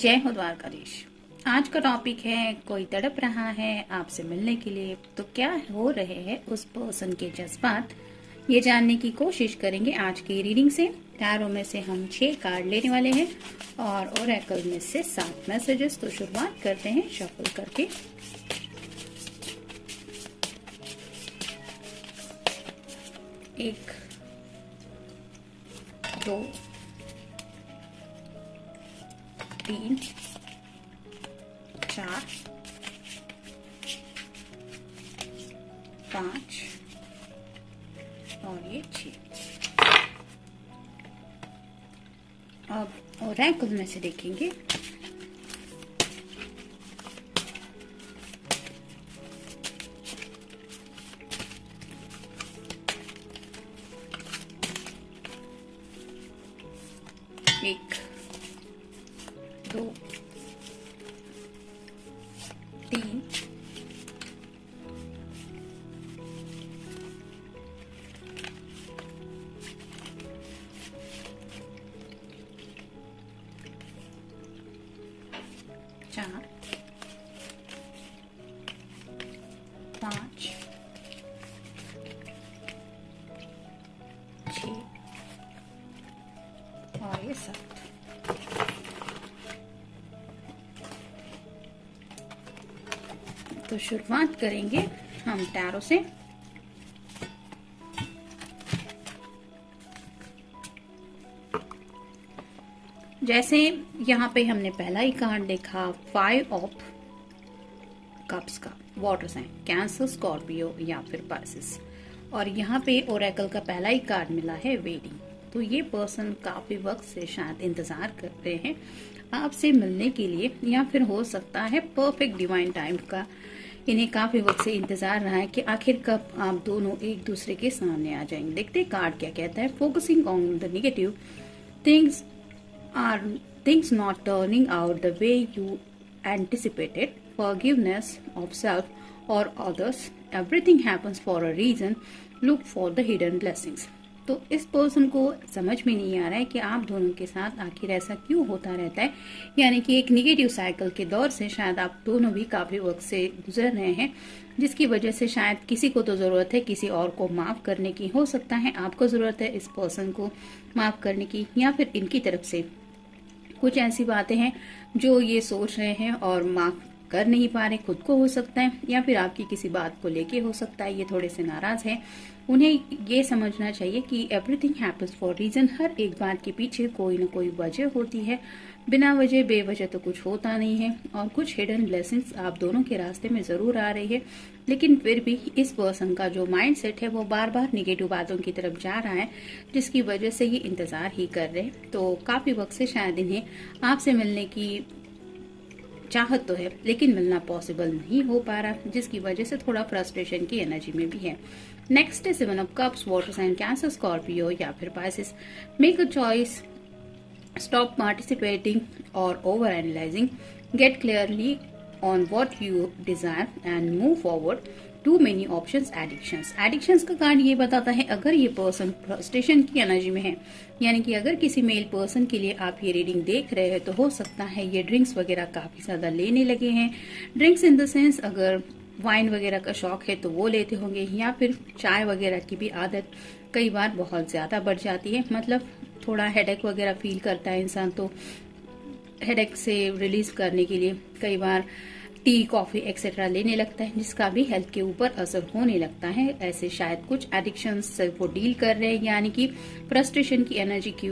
जय हो द्वारकाधीश। आज का टॉपिक है कोई तड़प रहा है आपसे मिलने के लिए, तो क्या हो रहे हैं उस पर्सन के जज्बात, ये जानने की कोशिश करेंगे आज की रीडिंग से। टैरो में से हम 6 कार्ड लेने वाले हैं और ओरेकल में से 7 मैसेजेस। तो शुरुआत करते हैं शफल करके। एक, दो, 3, 4, 5 और ये 6। अब ओरेकल में से देखेंगे एक, 2, 3, 4, 5, 6 और ये 7। तो शुरुआत करेंगे हम टैरो से। जैसे यहाँ पे हमने पहला ही कार्ड देखा 5 ऑफ कप्स का, वाटर साइन, कैंसर, स्कॉर्पियो या फिर पाइसेस। और यहाँ पे ओरेकल का पहला ही कार्ड मिला है वेडिंग। तो ये पर्सन काफी वक्त से शायद इंतजार कर रहे हैं आपसे मिलने के लिए, या फिर हो सकता है परफेक्ट डिवाइन टाइम का इन्हें काफी वक्त से इंतजार रहा है कि आखिर कब आप दोनों एक दूसरे के सामने आ जाएंगे। देखते हैं कार्ड क्या कहता है। Focusing on the negative things not turning out the way you anticipated, forgiveness of self or others, everything happens for a reason, look for the hidden blessings। तो इस पर्सन को समझ में नहीं आ रहा है कि आप दोनों के साथ आखिर ऐसा क्यों होता रहता है, यानी कि एक निगेटिव साइकिल के दौर से शायद आप दोनों भी काफी वक्त से गुजर रहे हैं, जिसकी वजह से शायद किसी को तो जरूरत है किसी और को माफ करने की, हो सकता है आपको जरूरत है इस पर्सन को माफ करने की, या फिर इनकी तरफ से कुछ ऐसी बातें हैं जो ये सोच रहे हैं और माफ कर नहीं पा रहे खुद को, हो सकता है, या फिर आपकी किसी बात को लेके हो सकता है ये थोड़े से नाराज हैं। उन्हें ये समझना चाहिए कि एवरीथिंग हैपेंस फॉर रीजन। हर एक बात के पीछे कोई न कोई वजह होती है, बिना वजह बेवजह तो कुछ होता नहीं है। और कुछ हिडन ब्लेसिंग्स आप दोनों के रास्ते में जरूर आ रही है, लेकिन फिर भी इस पर्सन का जो माइंड सेट है वो बार बार निगेटिव बातों की तरफ जा रहा है, जिसकी वजह से ये इंतजार ही कर रहे हैं। तो काफी वक्त से शायद इन्हें आपसे मिलने की चाहत तो है, लेकिन मिलना पॉसिबल नहीं हो पा रहा, जिसकी वजह से थोड़ा फ्रस्ट्रेशन की एनर्जी में भी है। नेक्स्ट है 7 of cups, water sign, Cancer, Scorpio या फिर Pisces. Make a choice, stop participating और over analysing, get clearly on what you desire and move forward. Too many options, addictions. Addictions का card ये बताता है अगर ये पर्सन फ्रस्ट्रेशन की एनर्जी में है, यानी कि अगर किसी मेल पर्सन के लिए आप ये रीडिंग देख रहे हैं, तो हो सकता है ये ड्रिंक्स वगैरह काफी ज्यादा लेने लगे हैं। ड्रिंक्स इन द सेंस अगर वाइन वगैरह का शौक है तो वो लेते होंगे, या फिर चाय वगैरह की भी आदत कई बार बहुत ज्यादा बढ़ जाती है। मतलब थोड़ा हेडेक वगैरह फील करता है इंसान, तो हेडेक से रिलीज करने के लिए कई बार टी, कॉफी एक्सेट्रा लेने लगता है, जिसका भी हेल्थ के ऊपर असर होने लगता है। ऐसे शायद कुछ एडिक्शन से वो डील कर रहे हैं, यानी कि फ्रस्ट्रेशन की एनर्जी की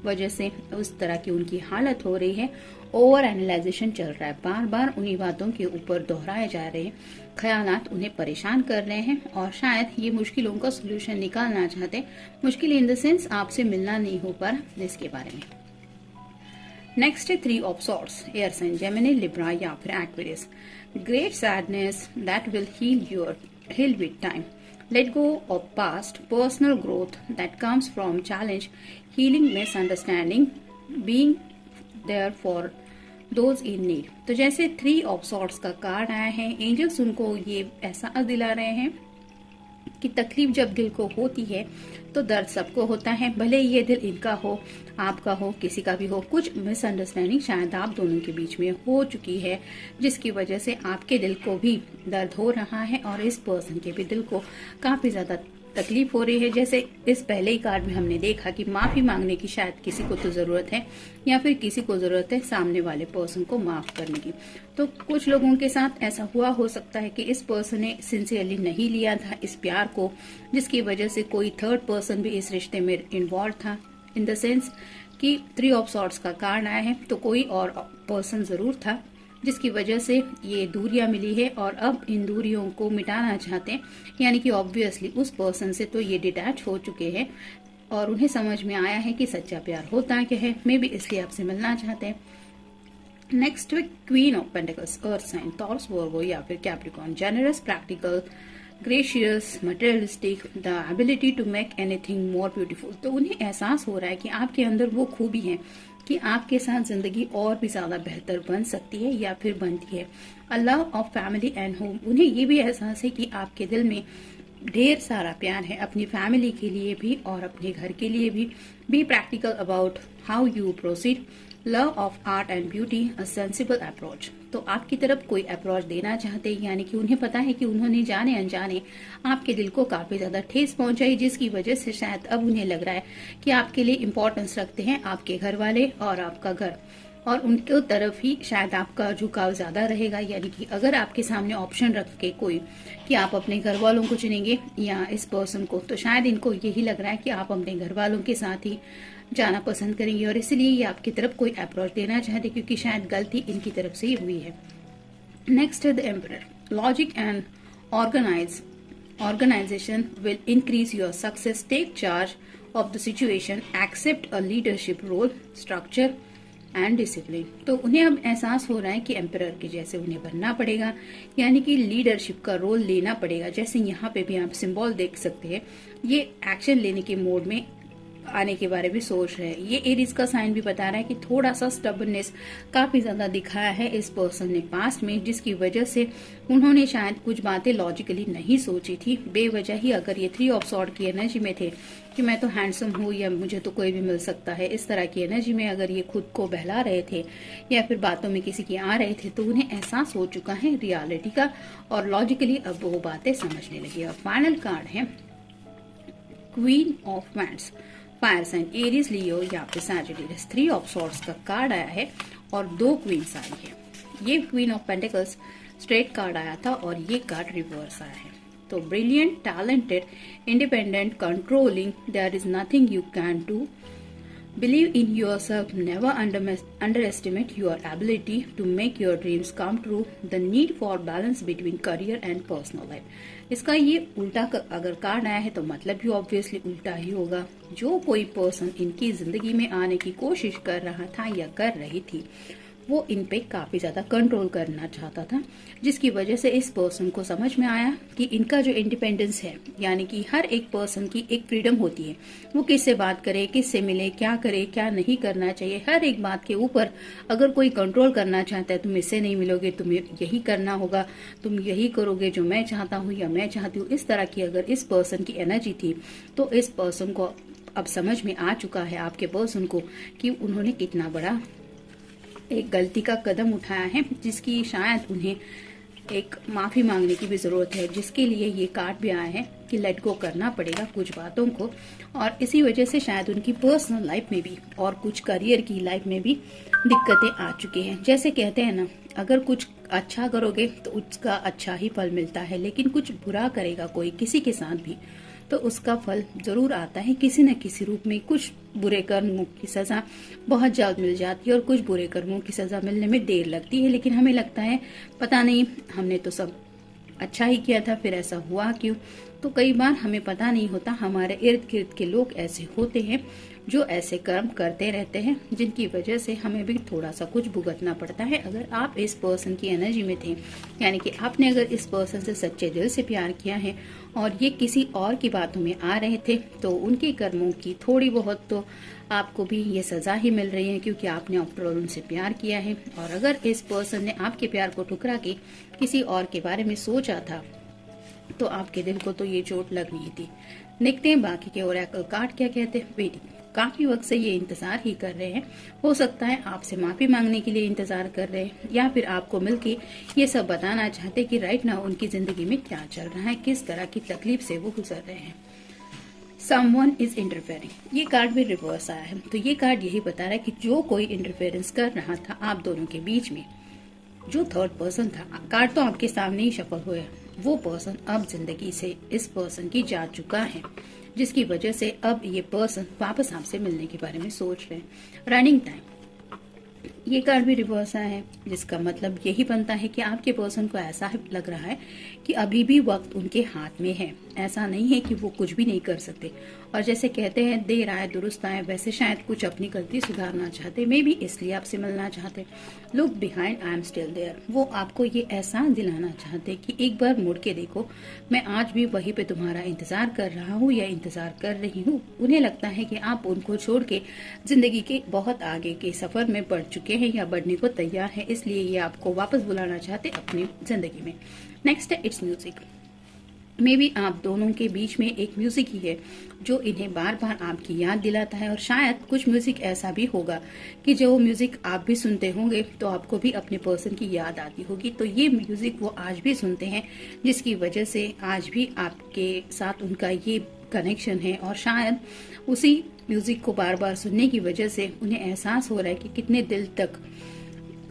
वजह से उस तरह की उनकी हालत हो रही है। ओवर एनालाइजेशन चल रहा है, बार बार उन्हीं बातों के ऊपर दोहराए जा रहे हैं, ख्यालात उन्हें परेशान कर रहे हैं, और शायद ये मुश्किलों का सोल्यूशन निकालना चाहते हैं। मुश्किल इन द सेंस आपसे मिलना नहीं हो पा रहा, इसके बारे में। नेक्स्ट है 3 of swords, air sign, Gemini, Libra या फिर Aquarius. Great sadness that will heal with time, let go of past, personal growth that comes from challenge, healing misunderstanding, being there for those in need. तो जैसे 3 of swords का card आया है, angels उनको ये एहसास दिला रहे हैं कि तकलीफ जब दिल को होती है तो दर्द सबको होता है, भले ये दिल इनका हो, आपका हो, किसी का भी हो। कुछ मिसअंडरस्टैंडिंग शायद आप दोनों के बीच में हो चुकी है, जिसकी वजह से आपके दिल को भी दर्द हो रहा है और इस पर्सन के भी दिल को काफी ज्यादा तकलीफ हो रही है। जैसे इस पहले ही कार्ड में हमने देखा कि माफी मांगने की शायद किसी को तो जरूरत है, या फिर किसी को जरूरत है सामने वाले पर्सन को माफ करने की। तो कुछ लोगों के साथ ऐसा हुआ हो सकता है कि इस पर्सन ने सिंसियरली नहीं लिया था इस प्यार को, जिसकी वजह से कोई थर्ड पर्सन भी इस रिश्ते में इन्वॉल्व था। इन द सेंस कि 3 ऑफ सॉर्ड्स का कार्ड आया है, तो कोई और पर्सन जरूर था जिसकी वजह से ये दूरियां मिली है और अब इन दूरियों को मिटाना चाहते हैं। यानी कि ऑब्वियसली उस पर्सन से तो ये डिटैच हो चुके हैं और उन्हें समझ में आया है कि सच्चा प्यार होता क्या है, मे बी इसलिए आपसे मिलना चाहते हैं। Next week queen of pentacles, earth sign, Taurus, Virgo या फिर Capricorn, generous, practical, gracious, materialistic, the ability to make anything more beautiful. तो उन्हें एहसास हो रहा है कि आपके अंदर वो खूबी है कि आपके साथ जिंदगी और भी ज्यादा बेहतर बन सकती है या फिर बनती है। A love of family and home, उन्हें ये भी एहसास है कि आपके दिल में ढेर सारा प्यार है अपनी फैमिली के लिए भी और अपने घर के लिए भी। Be practical about how you proceed. Love of art and beauty, a sensible approach, तो आपकी तरफ कोई अप्रोच देना चाहते हैं, यानी कि उन्हें पता है कि उन्होंने जाने अनजाने आपके दिल को काफी ज्यादा ठेस पहुंचाई, जिसकी वजह से शायद अब उन्हें लग रहा है कि आपके लिए इम्पोर्टेंस रखते हैं आपके घर वाले और आपका घर, और उनके तरफ ही शायद आपका झुकाव ज्यादा रहेगा। यानी कि अगर आपके सामने ऑप्शन रख के कोई कि आप अपने घर वालों को चुनेंगे या इस पर्सन को, तो शायद इनको यही लग रहा है कि आप अपने घर वालों के साथ ही जाना पसंद करेंगे और इसलिए ये आपकी तरफ कोई अप्रोच देना चाहते, क्योंकि शायद गलती इनकी तरफ से ही हुई है। नेक्स्ट है the emperor, logic and organization will increase your success. Take charge of the situation, accept a leadership role, structure and discipline. तो उन्हें अब एहसास हो रहा है कि एम्परर के जैसे उन्हें बनना पड़ेगा, यानी कि लीडरशिप का रोल लेना पड़ेगा। जैसे यहाँ पे भी आप सिंबल देख सकते हैं, ये एक्शन लेने के मोड में आने के बारे में सोच रहे हैं। ये एरीज का साइन भी बता रहा है कि थोड़ा सा स्टबर्नेस काफी ज्यादा दिखाया है इस पर्सन ने पास्ट में, जिसकी वजह से उन्होंने शायद कुछ बातें लॉजिकली नहीं सोची थी। बेवजह ही अगर ये 3 ऑफ सॉर्ड की एनर्जी में थे कि मैं तो हैंडसम हूँ या मुझे तो कोई भी मिल सकता है, इस तरह की एनर्जी में अगर ये खुद को बहला रहे थे या फिर बातों में किसी की आ रहे थे, तो उन्हें एहसास हो चुका है रियलिटी का और लॉजिकली अब वो बातें समझने लगी। और फाइनल कार्ड है queen of wands, fire sign, Aries, Leo या फिर सैजिटेरियस। 3 ऑफ सॉर्ड्स का कार्ड आया है और 2 क्वींस आई है। ये queen of pentacles straight card आया था और ये कार्ड रिवर्स आया है। तो brilliant, talented, independent, controlling, there is nothing you can do, believe in yourself, never underestimate your ability to make your dreams come true, the need for balance between career and personal life। इसका ये उल्टा अगर card आया है तो मतलब भी obviously उल्टा ही होगा। जो कोई पर्सन इनकी जिंदगी में आने की कोशिश कर रहा था या कर रही थी, वो इन पे काफी ज्यादा कंट्रोल करना चाहता था, जिसकी वजह से इस पर्सन को समझ में आया कि इनका जो इंडिपेंडेंस है, यानी कि हर एक पर्सन की एक फ्रीडम होती है, वो किससे बात करे, किससे मिले, क्या करे, क्या नहीं करना चाहिए, हर एक बात के ऊपर अगर कोई कंट्रोल करना चाहता है, तुम इससे नहीं मिलोगे, तुम्हें यही करना होगा, तुम यही करोगे जो मैं चाहता हूँ या मैं चाहती हूँ, इस तरह की अगर इस पर्सन की एनर्जी थी, तो इस पर्सन को अब समझ में आ चुका है आपके पर्सन को कि उन्होंने कितना बड़ा एक गलती का कदम उठाया है, जिसकी शायद उन्हें एक माफी मांगने की भी जरूरत है, जिसके लिए ये कार्ड भी आया है कि लेट गो करना पड़ेगा कुछ बातों को। और इसी वजह से शायद उनकी पर्सनल लाइफ में भी और कुछ करियर की लाइफ में भी दिक्कतें आ चुकी हैं। जैसे कहते हैं ना, अगर कुछ अच्छा करोगे तो उसका अच्छा ही फल मिलता है, लेकिन कुछ बुरा करेगा कोई किसी के साथ भी तो उसका फल जरूर आता है किसी न किसी रूप में। कुछ बुरे कर्मों की सजा बहुत जल्द मिल जाती है और कुछ बुरे कर्मों की सजा मिलने में देर लगती है, लेकिन हमें लगता है पता नहीं, हमने तो सब अच्छा ही किया था, फिर ऐसा हुआ क्यों। तो कई बार हमें पता नहीं होता, हमारे इर्द गिर्द के लोग ऐसे होते हैं जो ऐसे कर्म करते रहते हैं, जिनकी वजह से हमें भी थोड़ा सा कुछ भुगतना पड़ता है। अगर आप इस पर्सन की एनर्जी में थे, यानी कि आपने अगर इस पर्सन से सच्चे दिल से प्यार किया है और ये किसी और की बातों में आ रहे थे, तो उनके कर्मों की थोड़ी बहुत तो आपको भी ये सजा ही मिल रही है, क्योंकि आपने आफ्टर ऑल उनसे प्यार किया है। और अगर इस पर्सन ने आपके प्यार को ठुकरा के किसी और के बारे में सोचा था, तो आपके दिल को तो ये चोट लगनी थी। देखते हैं बाकी के ओरेकल कार्ड क्या कहते हैं। वेटिंग, काफी वक्त से ये इंतजार ही कर रहे हैं। हो सकता है आपसे माफी मांगने के लिए इंतजार कर रहे हैं, या फिर आपको मिलके ये सब बताना चाहते कि राइट नाउ उनकी जिंदगी में क्या चल रहा है, किस तरह की तकलीफ से वो गुजर रहे हैं। Someone is interfering, ये कार्ड भी रिवर्स आया है। तो ये कार्ड यही बता रहा है कि जो कोई इंटरफेरेंस कर रहा था आप दोनों के बीच में, जो थर्ड पर्सन था, कार्ड तो आपके सामने ही शफल हुए, वो पर्सन अब जिंदगी से इस पर्सन की जा चुका है, जिसकी वजह से अब ये पर्सन वापस आपसे मिलने के बारे में सोच रहे हैं। रनिंग टाइम, ये कार्ड भी रिवर्स आया है, जिसका मतलब यही बनता है कि आपके पर्सन को ऐसा लग रहा है कि अभी भी वक्त उनके हाथ में है। ऐसा नहीं है कि वो कुछ भी नहीं कर सकते, और जैसे कहते हैं देर आए दुरुस्त आए, वैसे शायद कुछ अपनी गलती सुधारना चाहते, मे भी इसलिए आपसे मिलना चाहते। Look behind, I am still there, वो आपको ये एहसास दिलाना चाहते कि एक बार मुड़ के देखो, मैं आज भी वहीं पे तुम्हारा इंतजार कर रहा हूँ या इंतजार कर रही हूँ। उन्हें लगता है कि आप उनको छोड़ के जिंदगी के बहुत आगे के सफर में बढ़ चुके हैं या बढ़ने को तैयार है, इसलिए ये आपको वापस बुलाना चाहते अपनी जिंदगी में। नेक्स्ट है इट्स म्यूजिक। मे बी आप दोनों के बीच में एक म्यूजिक ही है जो इन्हें बार बार आपकी याद दिलाता है, और शायद कुछ म्यूजिक ऐसा भी होगा कि जो म्यूजिक आप भी सुनते होंगे तो आपको भी अपने पर्सन की याद आती होगी। तो ये म्यूजिक वो आज भी सुनते हैं, जिसकी वजह से आज भी आपके साथ उनका ये कनेक्शन है, और शायद उसी म्यूजिक को बार बार सुनने की वजह से उन्हें एहसास हो रहा है कि कितने दिल तक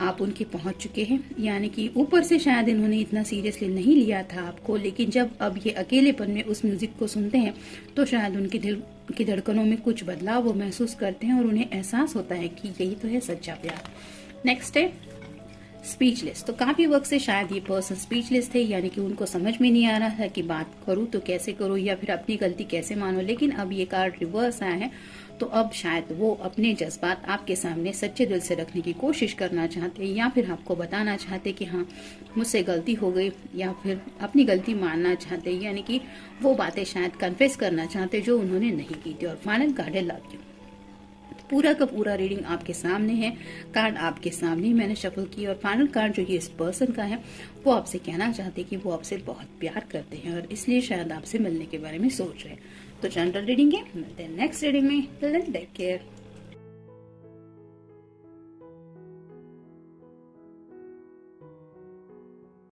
आप उनके पहुंच चुके हैं। यानी कि ऊपर से शायद इन्होंने इतना सीरियसली नहीं लिया था आपको, लेकिन जब अब ये अकेलेपन में उस म्यूजिक को सुनते हैं तो शायद उनके दिल की धड़कनों में कुछ बदलाव वो महसूस करते हैं, और उन्हें एहसास होता है कि यही तो है सच्चा प्यार। नेक्स्ट है स्पीचलेस। तो काफी वक्त से शायद ये पर्सन स्पीचलेस थे, यानी कि उनको समझ में नहीं आ रहा था कि बात करूं तो कैसे करूं या फिर अपनी गलती कैसे मानो। लेकिन अब ये कार्ड रिवर्स आया है, तो अब शायद वो अपने जज्बात आपके सामने सच्चे दिल से रखने की कोशिश करना चाहते, या फिर आपको बताना चाहते कि हाँ मुझसे गलती हो गई, या फिर अपनी गलती मानना चाहते, यानी कि वो बातें शायद कन्फेस करना चाहते जो उन्होंने नहीं की थी। और फाइनल कार्ड है लव यू। पूरा का पूरा रीडिंग आपके सामने है, कार्ड आपके सामने ही मैंने शफल की, और फाइनल कार्ड जो ये इस पर्सन का है वो आपसे कहना चाहते कि वो आपसे बहुत प्यार करते हैं, और इसलिए शायद आपसे मिलने के बारे में सोच रहे हैं। तो जनरल रीडिंग है, मिलते हैं नेक्स्ट रीडिंग में। Take care.